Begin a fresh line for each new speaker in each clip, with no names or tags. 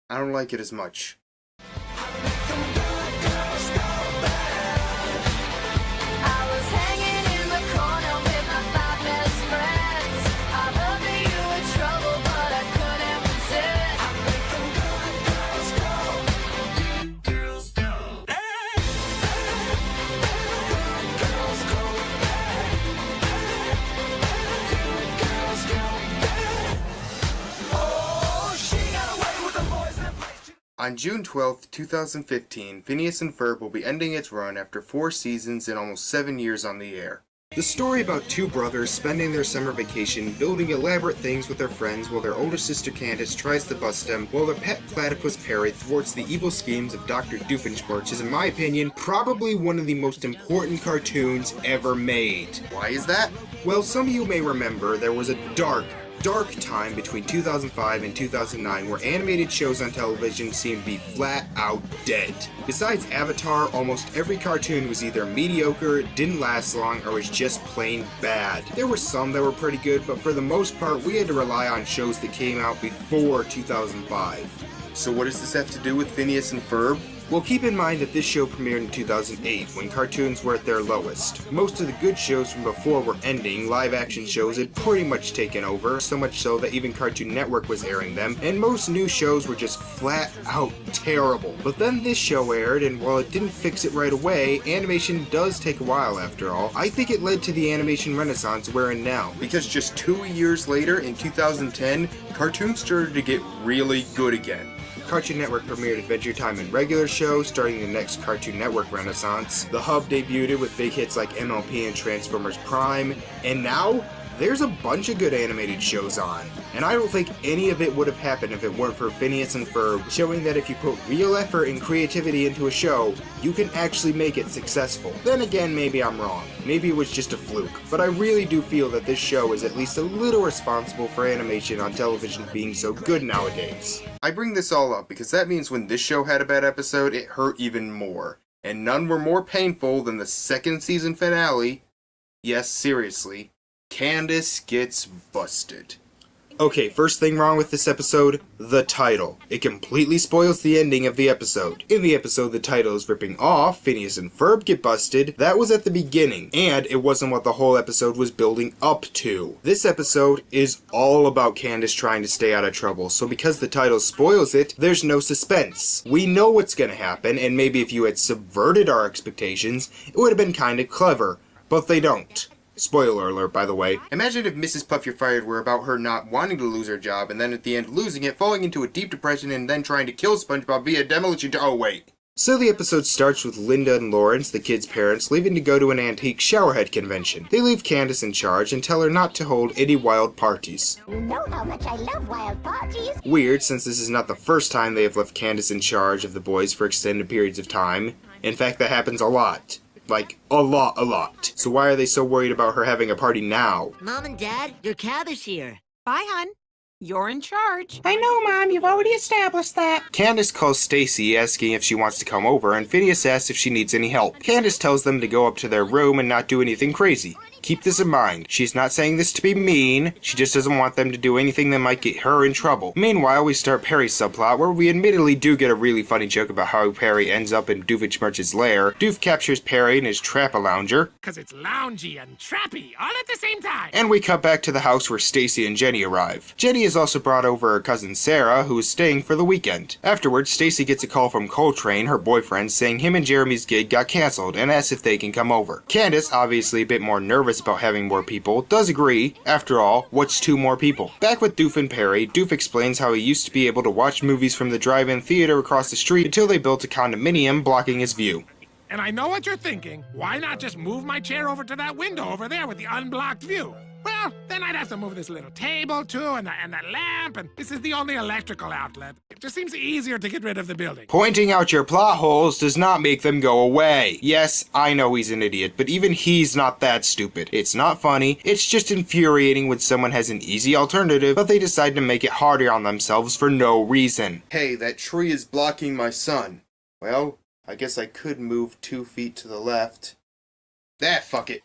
I don't like it as much. On June 12th, 2015, Phineas and Ferb will be ending its run after 4 seasons and almost 7 years on the air. The story about two brothers spending their summer vacation building elaborate things with their friends while their older sister Candace tries to bust them while their pet platypus Perry thwarts the evil schemes of Dr. Doofenshmirtz is, in my opinion, probably one of the most important cartoons ever made. Why is that? Well, some of you may remember there was a dark time between 2005 and 2009 where animated shows on television seemed to be flat out dead. Besides Avatar, almost every cartoon was either mediocre, didn't last long, or was just plain bad. There were some that were pretty good, but for the most part we had to rely on shows that came out before 2005. So what does this have to do with Phineas and Ferb? Well, keep in mind that this show premiered in 2008, when cartoons were at their lowest. Most of the good shows from before were ending, live-action shows had pretty much taken over, so much so that even Cartoon Network was airing them, and most new shows were just flat-out terrible. But then this show aired, and while it didn't fix it right away, animation does take a while after all. I think it led to the animation renaissance we're in now. Because just 2 years later, in 2010, cartoons started to get really good again. Cartoon Network premiered Adventure Time and regular shows, starting the next Cartoon Network renaissance. The Hub debuted with big hits like MLP and Transformers Prime, and now there's a bunch of good animated shows on. And I don't think any of it would have happened if it weren't for Phineas and Ferb, showing that if you put real effort and creativity into a show, you can actually make it successful. Then again, maybe I'm wrong. Maybe it was just a fluke. But I really do feel that this show is at least a little responsible for animation on television being so good nowadays. I bring this all up because that means when this show had a bad episode, it hurt even more. And none were more painful than the second season finale. Yes, seriously. Candace gets busted. Okay, first thing wrong with this episode, the title. It completely spoils the ending of the episode. In the episode the title is ripping off, Phineas and Ferb get busted, that was at the beginning, and it wasn't what the whole episode was building up to. This episode is all about Candace trying to stay out of trouble, so because the title spoils it, there's no suspense. We know what's gonna happen, and maybe if you had subverted our expectations, it would have been kinda clever, but they don't. Spoiler alert, by the way. Imagine if Mrs. Puff You're Fired were about her not wanting to lose her job, and then at the end losing it, falling into a deep depression, and then trying to kill SpongeBob via demolition oh wait. So the episode starts with Linda and Lawrence, the kids' parents, leaving to go to an antique showerhead convention. They leave Candace in charge and tell her not to hold any wild parties.
You know how much I love wild parties.
Weird, since this is not the first time they have left Candace in charge of the boys for extended periods of time. In fact, that happens a lot. Like, a lot. So why are they so worried about her having a party now?
Mom and Dad, your cab is here.
Bye, hon. You're in charge.
I know, Mom. You've already established that.
Candace calls Stacy, asking if she wants to come over, and Phineas asks if she needs any help. Candace tells them to go up to their room and not do anything crazy. Keep this in mind. She's not saying this to be mean. She just doesn't want them to do anything that might get her in trouble. Meanwhile, we start Perry's subplot, where we admittedly do get a really funny joke about how Perry ends up in Doofenshmirtz's lair. Doof captures Perry and his trap-a-lounger.
Cause it's loungy and trappy, all at the same time.
And we cut back to the house where Stacy and Jenny arrive. Jenny has also brought over her cousin Sarah, who is staying for the weekend. Afterwards, Stacy gets a call from Coltrane, her boyfriend, saying him and Jeremy's gig got cancelled and asks if they can come over. Candace, obviously a bit more nervous about having more people, does agree. After all, what's 2 more people? Back with Doof and Perry, Doof explains how he used to be able to watch movies from the drive-in theater across the street until they built a condominium blocking his view.
And I know what you're thinking. Why not just move my chair over to that window over there with the unblocked view? Well, then I'd have to move this little table too, and that lamp, and this is the only electrical outlet. It just seems easier to get rid of the building.
Pointing out your plot holes does not make them go away. Yes, I know he's an idiot, but even he's not that stupid. It's not funny, it's just infuriating when someone has an easy alternative, but they decide to make it harder on themselves for no reason. Hey, that tree is blocking my sun. Well, I guess I could move 2 feet to the left. Fuck it.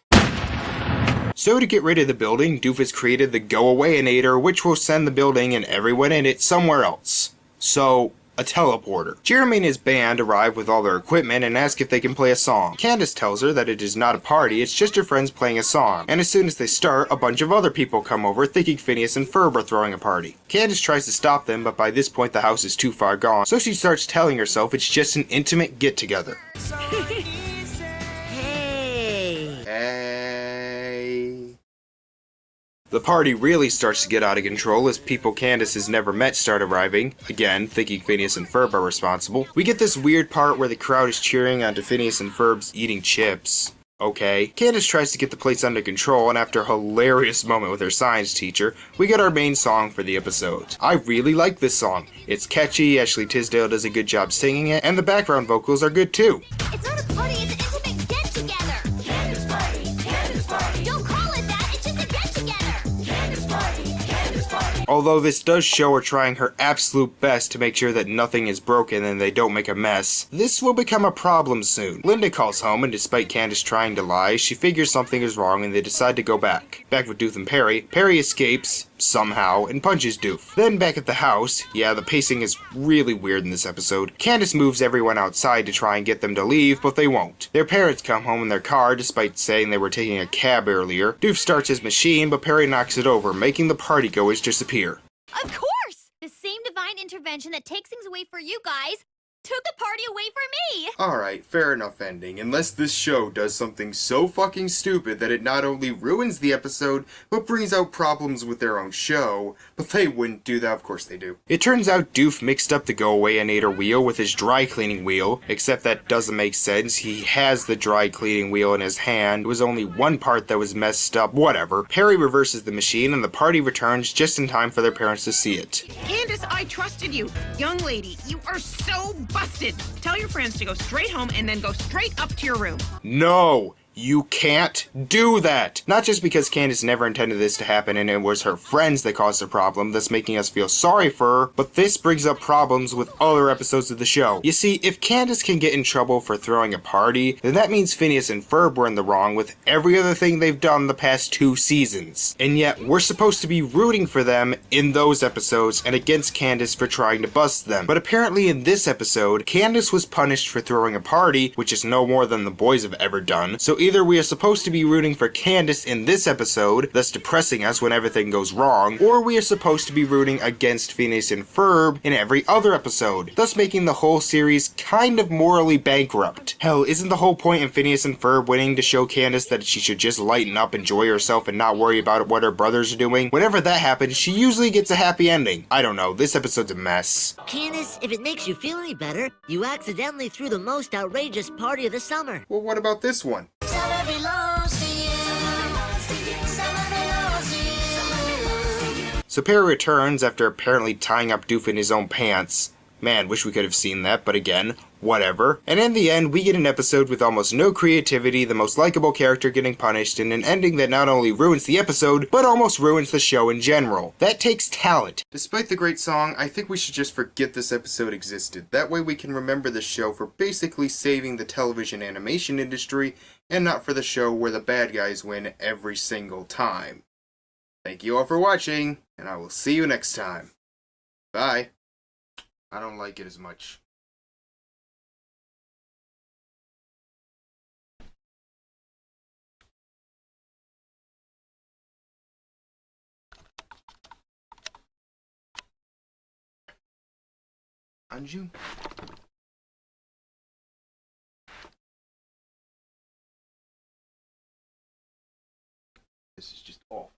So to get rid of the building, Doof has created the Go-Away-inator, which will send the building and everyone in it somewhere else. So, a teleporter. Jeremy and his band arrive with all their equipment and ask if they can play a song. Candace tells her that it is not a party, it's just her friends playing a song. And as soon as they start, a bunch of other people come over thinking Phineas and Ferb are throwing a party. Candace tries to stop them, but by this point the house is too far gone, so she starts telling herself it's just an intimate get-together. Hey. The party really starts to get out of control as people Candace has never met start arriving, again, thinking Phineas and Ferb are responsible. We get this weird part where the crowd is cheering onto Phineas and Ferb's eating chips. Okay. Candace tries to get the place under control, and after a hilarious moment with her science teacher, we get our main song for the episode. I really like this song. It's catchy, Ashley Tisdale does a good job singing it, and the background vocals are good too.
It's not a party, it's an intimate get-together. Candace party, Candace party. Don't call it that, it's just a get-together. Candace party, Candace party.
Although this does show her trying her absolute best to make sure that nothing is broken and they don't make a mess, this will become a problem soon. Linda calls home, and despite Candace trying to lie, she figures something is wrong and they decide to go back. Back with Doof and Perry, Perry escapes, somehow, and punches Doof. Then back at the house, yeah, the pacing is really weird in this episode, Candace moves everyone outside to try and get them to leave, but they won't. Their parents come home in their car despite saying they were taking a cab earlier. Doof starts his machine, but Perry knocks it over, making the partygoers disappear.
Of course! The same divine intervention that takes things away for you guys took the party away from me!
Alright, fair enough ending, unless this show does something so fucking stupid that it not only ruins the episode, but brings out problems with their own show. But they wouldn't do that, of course they do. It turns out Doof mixed up the go-away-anator wheel with his dry cleaning wheel, except that doesn't make sense. He has the dry cleaning wheel in his hand. It was only one part that was messed up, whatever. Perry reverses the machine and the party returns just in time for their parents to see it.
Candace, I trusted you. Young lady, you are so busted. Tell your friends to go straight home and then go straight up to your room.
No! You can't do that! Not just because Candace never intended this to happen and it was her friends that caused the problem, thus making us feel sorry for her, but this brings up problems with other episodes of the show. You see, if Candace can get in trouble for throwing a party, then that means Phineas and Ferb were in the wrong with every other thing they've done the past 2 seasons. And yet, we're supposed to be rooting for them in those episodes and against Candace for trying to bust them. But apparently in this episode, Candace was punished for throwing a party, which is no more than the boys have ever done, so either we are supposed to be rooting for Candace in this episode, thus depressing us when everything goes wrong, or we are supposed to be rooting against Phineas and Ferb in every other episode, thus making the whole series kind of morally bankrupt. Hell, isn't the whole point in Phineas and Ferb winning to show Candace that she should just lighten up, enjoy herself, and not worry about what her brothers are doing? Whenever that happens, she usually gets a happy ending. I don't know, this episode's a mess.
Candace, if it makes you feel any better, you accidentally threw the most outrageous party of the summer.
Well, what about this one? So Perry returns after apparently tying up Doof in his own pants. Man, wish we could have seen that, but again, whatever. And in the end, we get an episode with almost no creativity, the most likable character getting punished, and an ending that not only ruins the episode, but almost ruins the show in general. That takes talent. Despite the great song, I think we should just forget this episode existed. That way we can remember the show for basically saving the television animation industry, and not for the show where the bad guys win every single time. Thank you all for watching, and I will see you next time. Bye. I don't like it as much. Anju? This is just awful.